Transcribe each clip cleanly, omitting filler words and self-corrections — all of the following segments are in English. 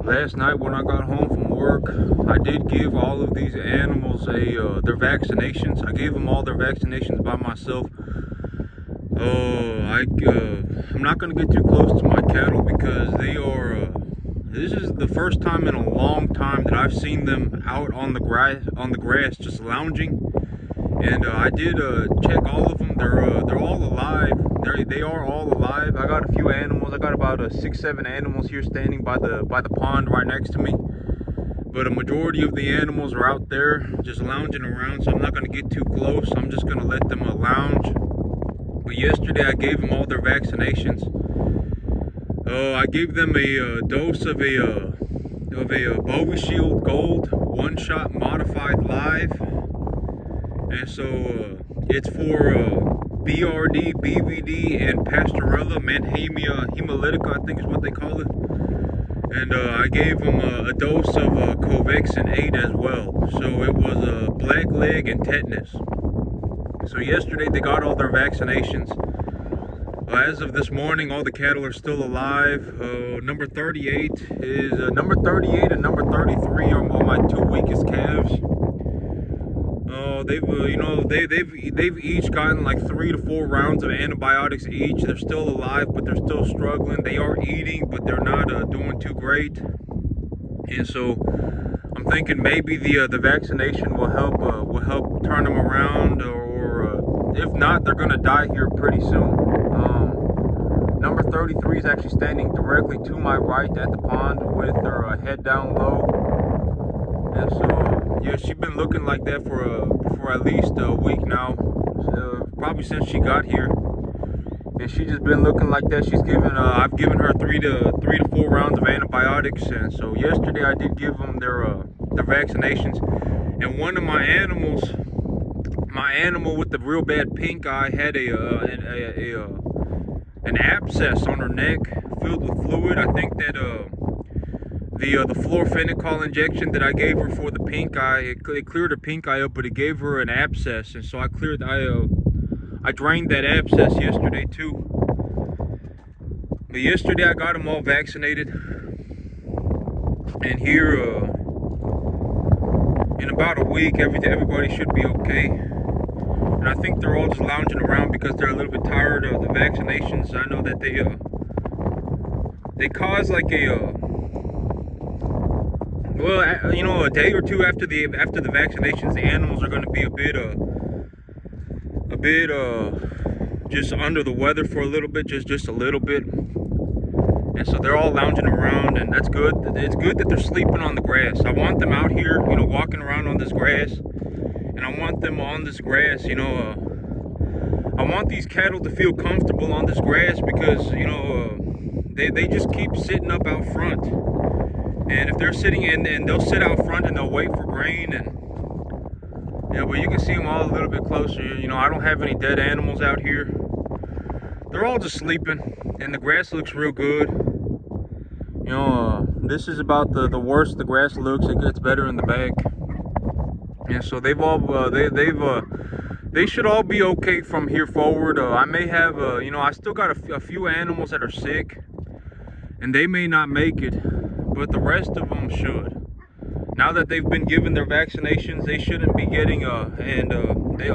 Last night when I got home from work, I did give all of these animals their vaccinations. I gave them all their vaccinations by myself. I'm not going to get too close to my cattle because they are, this is the first time in a long time that I've seen them out on the grass just lounging. And I did check all of them. They're all alive. They are all alive. I got a few animals. I got about 6-7 animals here standing by the pond right next to me. But a majority of the animals are out there just lounging around. So I'm not going to get too close. I'm just going to let them lounge. But yesterday I gave them all their vaccinations. I gave them a dose of a Bovishield Gold one-shot modified live. And so it's for BRD, BVD, and Pasteurella, Manhamia hemolytica, I think is what they call it. And I gave them a dose of Covaxin 8 as well. So it was blackleg and tetanus. So yesterday they got all their vaccinations. As of this morning, all the cattle are still alive. Number 38 is number 38 and number 33 are my two weakest calves. They've each gotten like 3 to 4 rounds of antibiotics each. They're still alive, but they're still struggling. They are eating, but they're not doing too great. And so I'm thinking maybe the vaccination will help turn them around, or if not, they're gonna die here pretty soon. Number 33 is actually standing directly to my right at the pond with her head down low. And so, yeah, she's been looking like that for at least a week now, probably since she got here. And she's just been looking like that. I've given her 3 to 4 rounds of antibiotics. And so yesterday I did give them their vaccinations. And one of my animal with the real bad pink eye had an abscess on her neck filled with fluid. I think that the fluorophenical injection that I gave her for the pink eye, it cleared her pink eye up, but it gave her an abscess, and so I drained that abscess yesterday too. But yesterday I got them all vaccinated, and here in about a week everybody should be okay. And I think they're all just lounging around because they're a little bit tired of the vaccinations. I know that they cause like a day or two after the vaccinations, the animals are going to be a bit just under the weather for a little bit, just a little bit. And so they're all lounging around, and that's good. It's good that they're sleeping on the grass. I want them out here, walking around on this grass. And I want them on this grass, I want these cattle to feel comfortable on this grass because, they just keep sitting up out front. And if they're sitting in, and they'll sit out front and they'll wait for grain. And, but you can see them all a little bit closer. I don't have any dead animals out here. They're all just sleeping, and the grass looks real good. This is about the worst the grass looks. It gets better in the back. And so they should all be okay from here forward. I may have, I still got a few animals that are sick, and they may not make it, but the rest of them should. Now that they've been given their vaccinations, they shouldn't be getting, a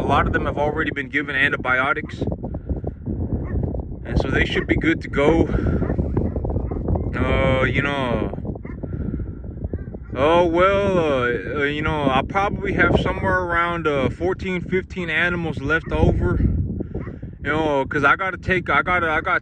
lot of them have already been given antibiotics, and so they should be good to go. I'll probably have somewhere around 14-15 animals left over. Because I got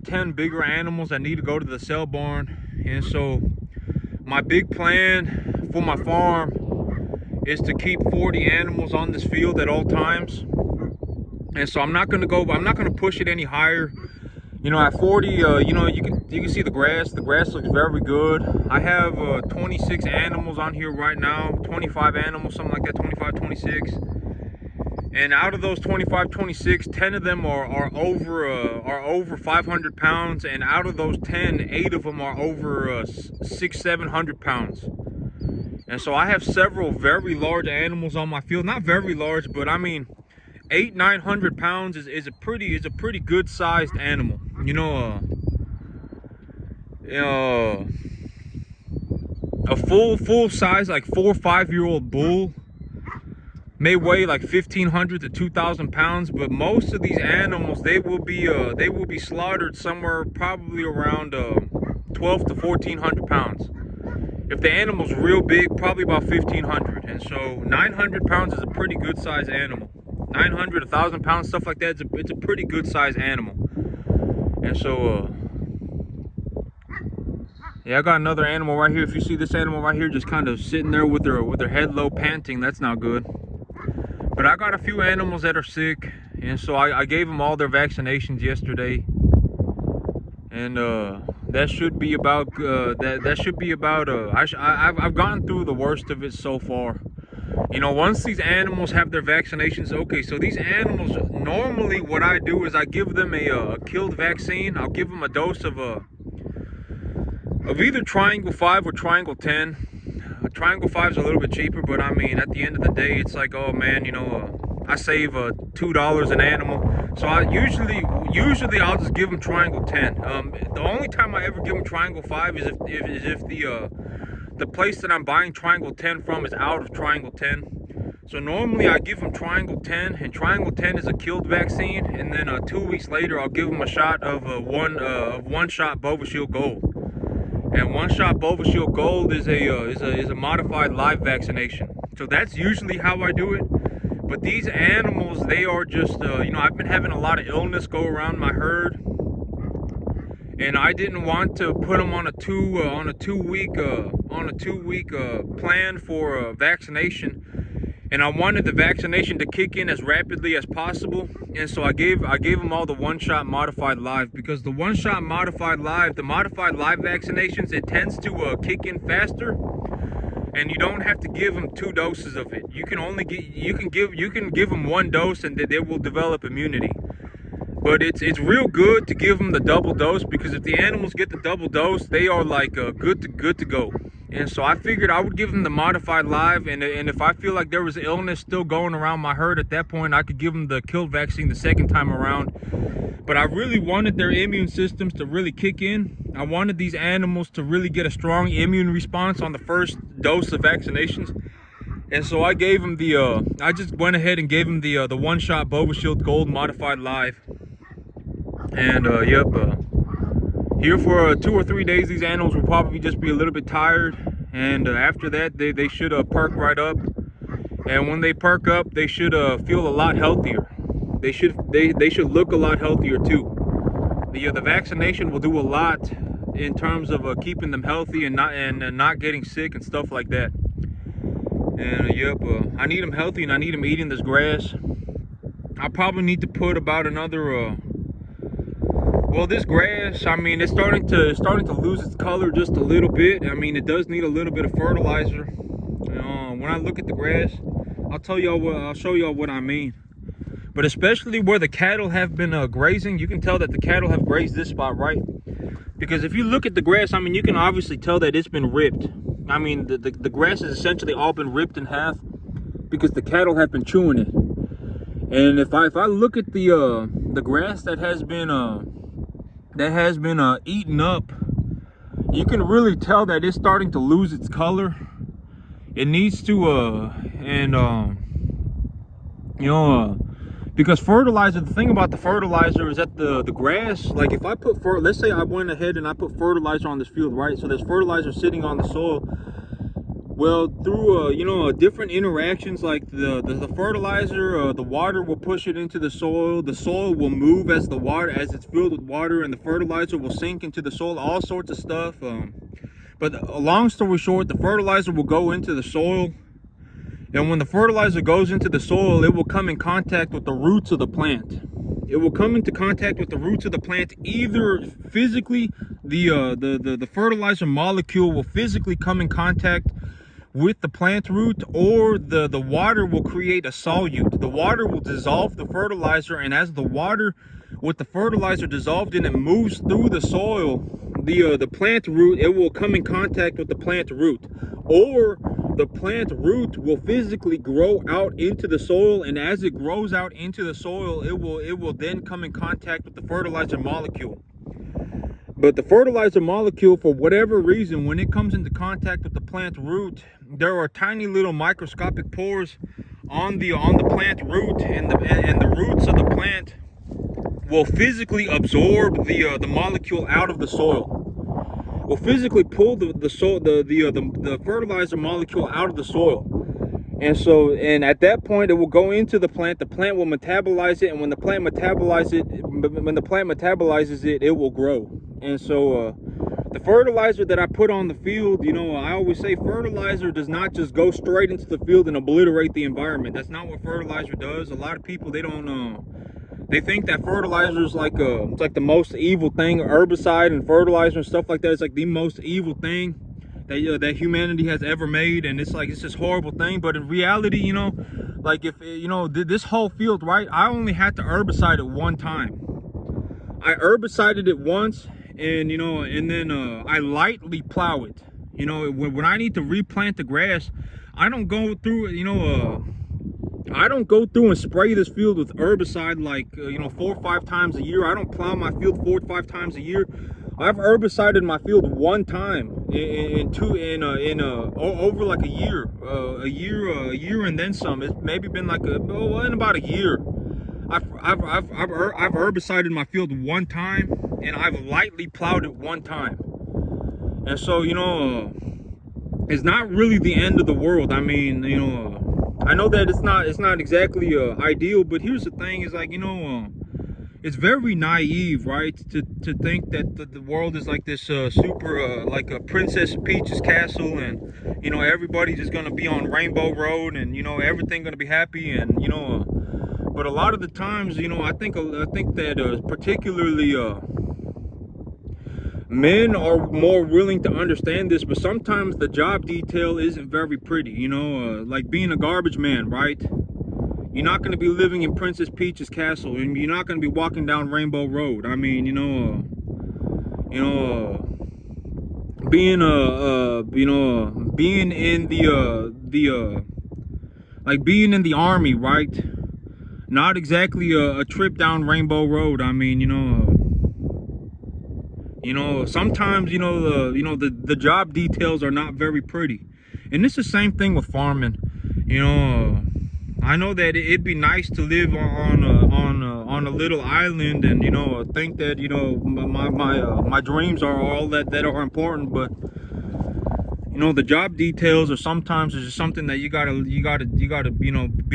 10 bigger animals that need to go to the cell barn. And so my big plan for my farm is to keep 40 animals on this field at all times. And so I'm not going to push it any higher. At 40, you can see the grass. The grass looks very good. I have 26 animals on here right now, 25 animals, something like that, 25, 26. And out of those 25, 26, 10 of them are over 500 pounds, and out of those 10, 8 of them are over 600-700 pounds. And so I have several very large animals on my field. Not very large, but I mean 800-900 pounds is a pretty good sized animal. A full size, like 4 or 5 year old bull may weigh like 1,500 to 2,000 pounds, but most of these animals, they will be slaughtered somewhere probably around 12 to 1,400 pounds. If the animal's real big, probably about 1,500. And so 900 pounds is a pretty good size animal. 900, 1,000 pounds, stuff like that, it's a pretty good size animal. And so yeah, I got another animal right here. If you see this animal right here just kind of sitting there with her head low, panting, that's not good. But I got a few animals that are sick, and so I gave them all their vaccinations yesterday. And that should be about I've gotten through the worst of it so far. You know, once these animals have their vaccinations, okay, so these animals, normally what I do is I give them a killed vaccine. I'll give them a dose of either triangle 5 or triangle 10. Triangle 5 is a little bit cheaper, but I mean, at the end of the day, it's like, oh man, you know, I save $2 an animal. So I usually I'll just give them triangle 10. The only time I ever give them triangle 5 is if the place that I'm buying triangle 10 from is out of triangle 10. So normally I give them triangle 10, and triangle 10 is a killed vaccine, and then 2 weeks later I'll give them a shot of one shot Bovishield Gold. And one shot Bovishield Gold is a modified live vaccination. So that's usually how I do it. But these animals, they are just you know, I've been having a lot of illness go around my herd, and I didn't want to put them on a two week plan for vaccination. And I wanted the vaccination to kick in as rapidly as possible, and so I gave them all the one-shot modified live, because the one-shot modified live, the modified live vaccinations, it tends to kick in faster, and you don't have to give them 2 doses of it. You can give them 1 dose, and they will develop immunity. But it's real good to give them the double dose, because if the animals get the double dose, they are like good to go. And so I figured I would give them the modified live, and if I feel like there was illness still going around my herd at that point, I could give them the killed vaccine the second time around. But I really wanted their immune systems to really kick in. I wanted these animals to really get a strong immune response on the first dose of vaccinations. And so I gave them I just went ahead and gave them the one-shot Bovishield Gold modified live. And here for 2 or 3 days, these animals will probably just be a little bit tired, and after that they should perk right up. And when they perk up, they should feel a lot healthier. They should look a lot healthier too. The vaccination will do a lot in terms of keeping them healthy and not getting sick and stuff like that. And I need them healthy, and I need them eating this grass. I probably need to put about another well, this grass, I mean, it's starting to lose its color just a little bit. I mean, it does need a little bit of fertilizer. When I look at the grass, I'll show y'all what I mean. But especially where the cattle have been grazing, you can tell that the cattle have grazed this spot, right? Because if you look at the grass, I mean, you can obviously tell that it's been ripped. I mean, the grass has essentially all been ripped in half because the cattle have been chewing it. And if I look at the grass that has been eaten up, you can really tell that it's starting to lose its color. It needs to because fertilizer, the thing about the fertilizer is that the grass, like if I put let's say I went ahead and I put fertilizer on this field, right? So there's fertilizer sitting on the soil. Well, through different interactions, like the fertilizer, the water will push it into the soil. The soil will move as it's filled with water, and the fertilizer will sink into the soil. All sorts of stuff. But a long story short, the fertilizer will go into the soil, and when the fertilizer goes into the soil, it will come in contact with the roots of the plant. It will come into contact with the roots of the plant. Either physically, the fertilizer molecule will physically come in contact with the plant root, or the water will create a solute. The water will dissolve the fertilizer, and as the water with the fertilizer dissolved in it moves through the soil, the plant root, it will come in contact with the plant root, or the plant root will physically grow out into the soil, and as it grows out into the soil, it will then come in contact with the fertilizer molecule. But the fertilizer molecule, for whatever reason, when it comes into contact with the plant root, there are tiny little microscopic pores on the plant root, and the roots of the plant will physically absorb the molecule out of the soil. Will physically pull the fertilizer molecule out of the soil. And at that point, it will go into the plant. The plant will metabolize it, and when the plant metabolizes it, it will grow. And so the fertilizer that I put on the field, I always say fertilizer does not just go straight into the field and obliterate the environment. That's not what fertilizer does. A lot of people, they think that fertilizer is like it's like the most evil thing. Herbicide and fertilizer and stuff like that is like the most evil thing that humanity has ever made, and it's this horrible thing. But in reality, like if this whole field, right, I only had to herbicide it one time. I herbicided it once, and and then I lightly plow it. When I need to replant the grass, I don't go through I don't go through and spray this field with herbicide like 4 or 5 times a year. I don't plow my field 4 or 5 times a year. I've herbicided my field one time over like a year and then some. It's maybe been like in about a year. I've herbicided my field one time, and I've lightly plowed it one time. And so it's not really the end of the world. I mean, I know that it's not exactly ideal, but here's the thing: is like it's very naive, right, to think that the world is like this super like a Princess Peach's castle, and everybody's just gonna be on Rainbow Road, and everything gonna be happy, and but a lot of the times, I think that particularly men are more willing to understand this, but sometimes the job detail isn't very pretty. Like being a garbage man, right? You're not going to be living in Princess Peach's castle, and you're not going to be walking down Rainbow Road. I mean, being being in the army, right? Not exactly a trip down Rainbow Road. I mean, sometimes the job details are not very pretty, and it's the same thing with farming. I know that it'd be nice to live on a little island, and think that my dreams are all that are important, but the job details are sometimes just something that you gotta be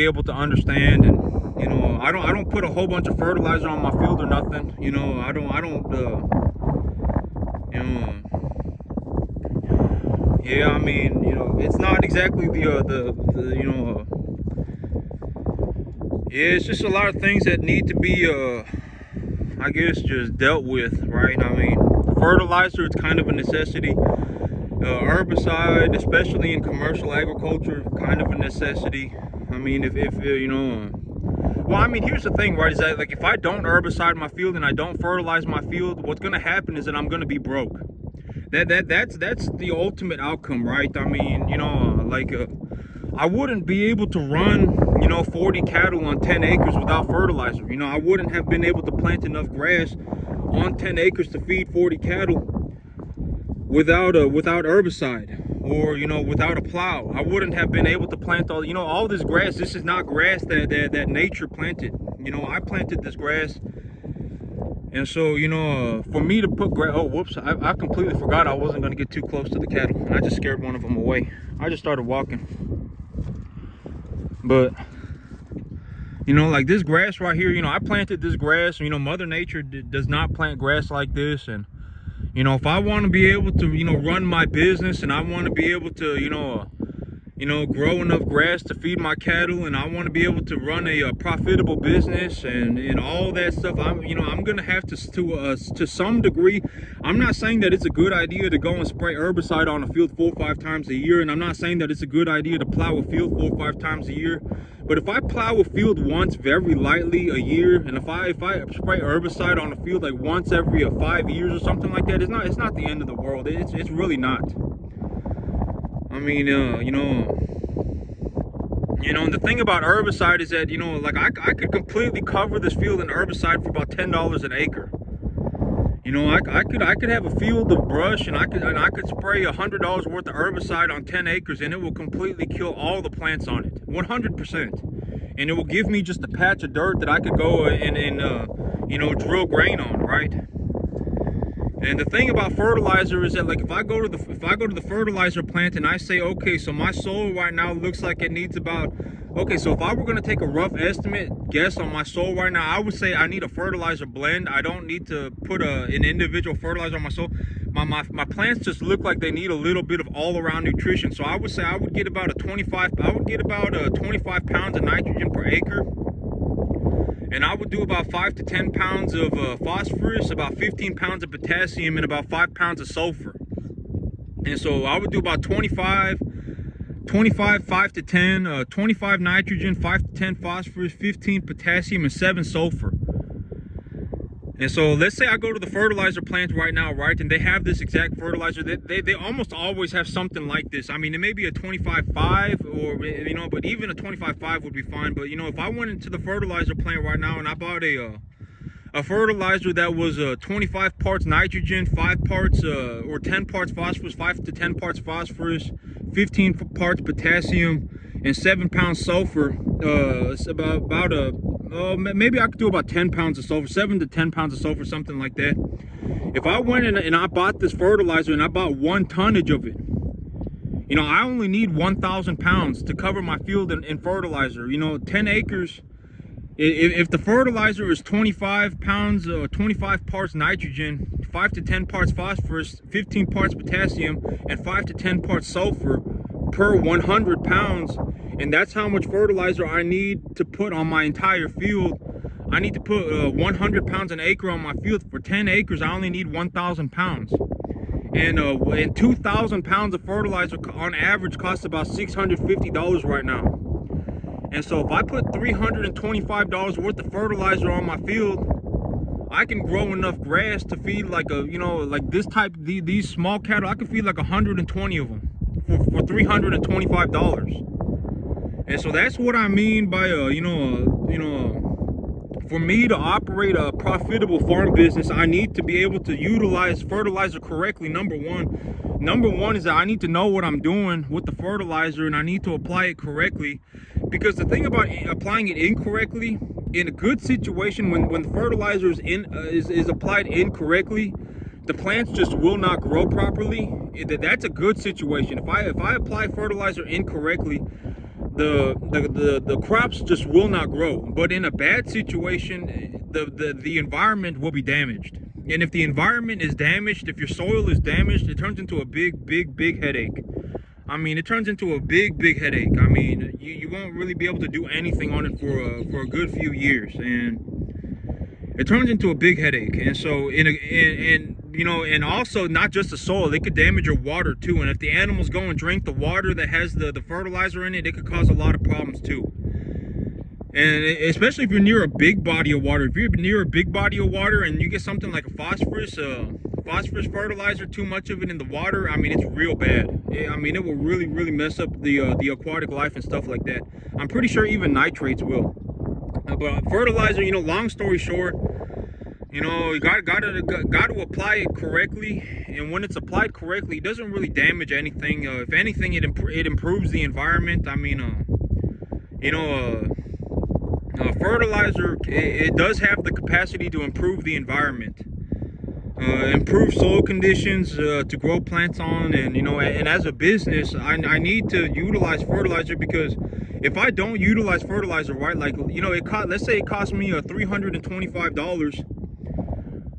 able to understand. And I don't put a whole bunch of fertilizer on my field or nothing. I don't yeah, I mean, it's not exactly yeah, it's just a lot of things that need to be I guess just dealt with, right? I mean, fertilizer, it's kind of a necessity. Herbicide, especially in commercial agriculture, kind of a necessity. I mean, if well, I mean, here's the thing, right, is that like if I don't herbicide my field and I don't fertilize my field, what's going to happen is that I'm going to be broke. That's the ultimate outcome, right? I mean, I wouldn't be able to run 40 cattle on 10 acres without fertilizer. I wouldn't have been able to plant enough grass on 10 acres to feed 40 cattle without herbicide, or without a plow. I wouldn't have been able to plant all this grass. This is not grass that nature planted. I planted this grass. And so, for me to put grass, oh, whoops, I completely forgot I wasn't going to get too close to the cattle. And I just scared one of them away. I just started walking. But, like this grass right here, I planted this grass. Mother Nature does not plant grass like this. And, if I want to be able to, run my business, and I want to be able to, grow enough grass to feed my cattle, and I want to be able to run a profitable business and all that stuff, I'm gonna have to some degree. I'm not saying that it's a good idea to go and spray herbicide on a field 4 or 5 times a year, and I'm not saying that it's a good idea to plow a field 4 or 5 times a year. But if I plow a field once very lightly a year, and if I spray herbicide on a field like once every 5 years or something like that, it's not the end of the world. It's really not. I mean, and the thing about herbicide is that, like I could completely cover this field in herbicide for about $10 an acre. You know, I could have a field of brush, and I could spray $100 worth of herbicide on 10 acres, and it will completely kill all the plants on it, 100%. And it will give me just a patch of dirt that I could go and you know, drill grain on, right? And the thing about fertilizer is that, like, if I go to the fertilizer plant and I say, okay, so my soil right now looks like it needs about, okay, so if I were going to take a rough estimate guess on my soil right now, I would say I need a fertilizer blend. I don't need to put an individual fertilizer on my soil. My plants just look like they need a little bit of all-around nutrition. So I would say I would get about 25 pounds of nitrogen per acre. And I would do about 5 to 10 pounds of phosphorus, about 15 pounds of potassium, and about 5 pounds of sulfur. And so I would do about 25, 5 to 10, 25 nitrogen, 5 to 10 phosphorus, 15 potassium, and 7 sulfur. And so let's say I go to the fertilizer plant right now, right, and they have this exact fertilizer. They almost always have something like this. I mean, it may be a 25.5, or, you know, but even a 25.5 would be fine. But, you know, if I went into the fertilizer plant right now and I bought a fertilizer that was 25 parts nitrogen, 5 parts or 10 parts phosphorus, 5 to 10 parts phosphorus, 15 parts potassium, and 7 pounds sulfur, it's about maybe I could do about 10 pounds of sulfur, 7 to 10 pounds of sulfur, something like that. If I went in and I bought this fertilizer and I bought 1 tonnage of it, you know, I only need 1,000 pounds to cover my field in fertilizer. You know, 10 acres, if the fertilizer is 25 pounds, 25 parts nitrogen, 5 to 10 parts phosphorus, 15 parts potassium, and 5 to 10 parts sulfur per 100 pounds, and that's how much fertilizer I need to put on my entire field. I need to put 100 pounds an acre on my field. For 10 acres, I only need 1,000 pounds. And 2,000 pounds of fertilizer on average costs about $650 right now. And so if I put $325 worth of fertilizer on my field, I can grow enough grass to feed like these small cattle. I can feed like 120 of them for $325. And so that's what I mean by for me to operate a profitable farm business, I need to be able to utilize fertilizer correctly. Number one is that I need to know what I'm doing with the fertilizer, and I need to apply it correctly. Because the thing about applying it incorrectly, in a good situation, when the fertilizer is applied incorrectly, the plants just will not grow properly. That's a good situation. If I apply fertilizer incorrectly, the crops just will not grow. But in a bad situation, the environment will be damaged. And if the environment is damaged, if your soil is damaged, it turns into a big headache. I mean, it turns into a big headache. I mean, you won't really be able to do anything on it for a good few years, and it turns into a big headache. And so and also not just the soil, it could damage your water too. And if the animals go and drink the water that has the fertilizer in it, it could cause a lot of problems too. And especially if you're near a big body of water. If you're near a big body of water and you get something like a phosphorus fertilizer, too much of it in the water, I mean, it's real bad. I mean, it will really mess up the aquatic life and stuff like that. I'm pretty sure even nitrates will. But fertilizer, you know, long story short, you know, you got to apply it correctly. And when it's applied correctly, it doesn't really damage anything. If anything, it improves the environment. I mean, fertilizer, it does have the capacity to improve the environment, improve soil conditions to grow plants on. And and as a business, I need to utilize fertilizer, because if I don't utilize fertilizer, right, like, let's say it costs me $325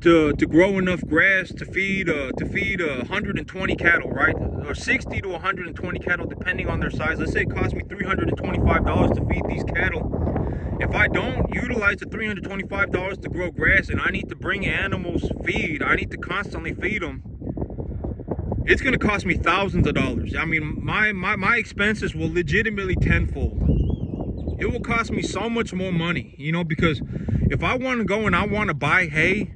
to grow enough grass to feed 120 cattle, right, or 60 to 120 cattle depending on their size. Let's say it costs me $325 to feed these cattle. If I don't utilize the $325 to grow grass, and I need to bring animals feed, I need to constantly feed them, it's going to cost me thousands of dollars. I mean, my expenses will legitimately tenfold. It will cost me so much more money, because if I want to go and I want to buy hay,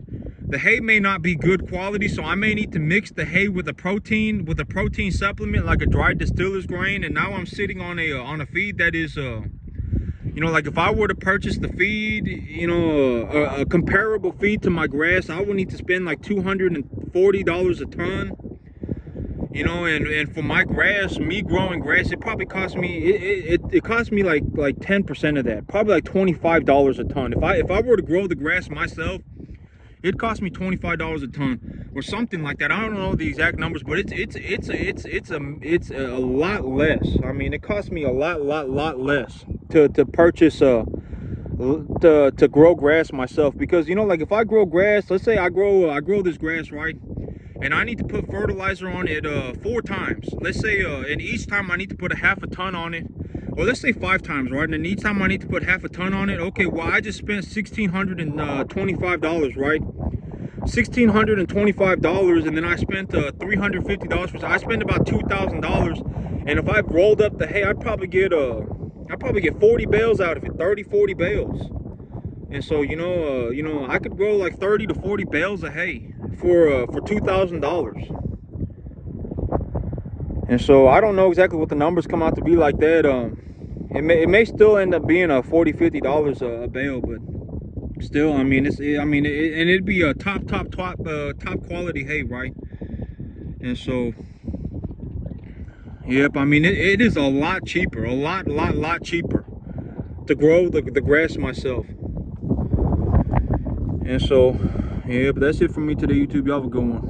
the hay may not be good quality, so I may need to mix the hay with a protein supplement like a dried distiller's grain. And now I'm sitting on a feed that is You know, like if I were to purchase the feed, you know, a comparable feed to my grass, I would need to spend like $240 a ton. You know, and for my grass, me growing grass, it probably cost me, it cost me like 10% of that, probably like $25 a ton. If I were to grow the grass myself, it cost me $25 a ton or something like that. I don't know the exact numbers, but it's a lot less. I mean, it cost me a lot less to purchase to grow grass myself, because, you know, like if I grow grass, let's say I grow this grass, right, and I need to put fertilizer on it 4 times. Let's say and each time I need to put a half a ton on it, or let's say 5 times, right? And each time I need to put half a ton on it. Okay, well, I just spent $1,625, right? $1,625, and then I spent $350 for. I spent about $2,000, and if I rolled up the hay, I'd probably get 40 bales out of it, 30-40 bales. And so, you know, I could grow like 30 to 40 bales of hay for $2,000. And so I don't know exactly what the numbers come out to be like that. It may still end up being a $40-50 a bale, but still, I mean, and it'd be a top quality hay, right? And so, yep, I mean, it is a lot cheaper, a lot cheaper to grow the grass myself. And so, yeah, but that's it for me today, YouTube. Y'all have a good one.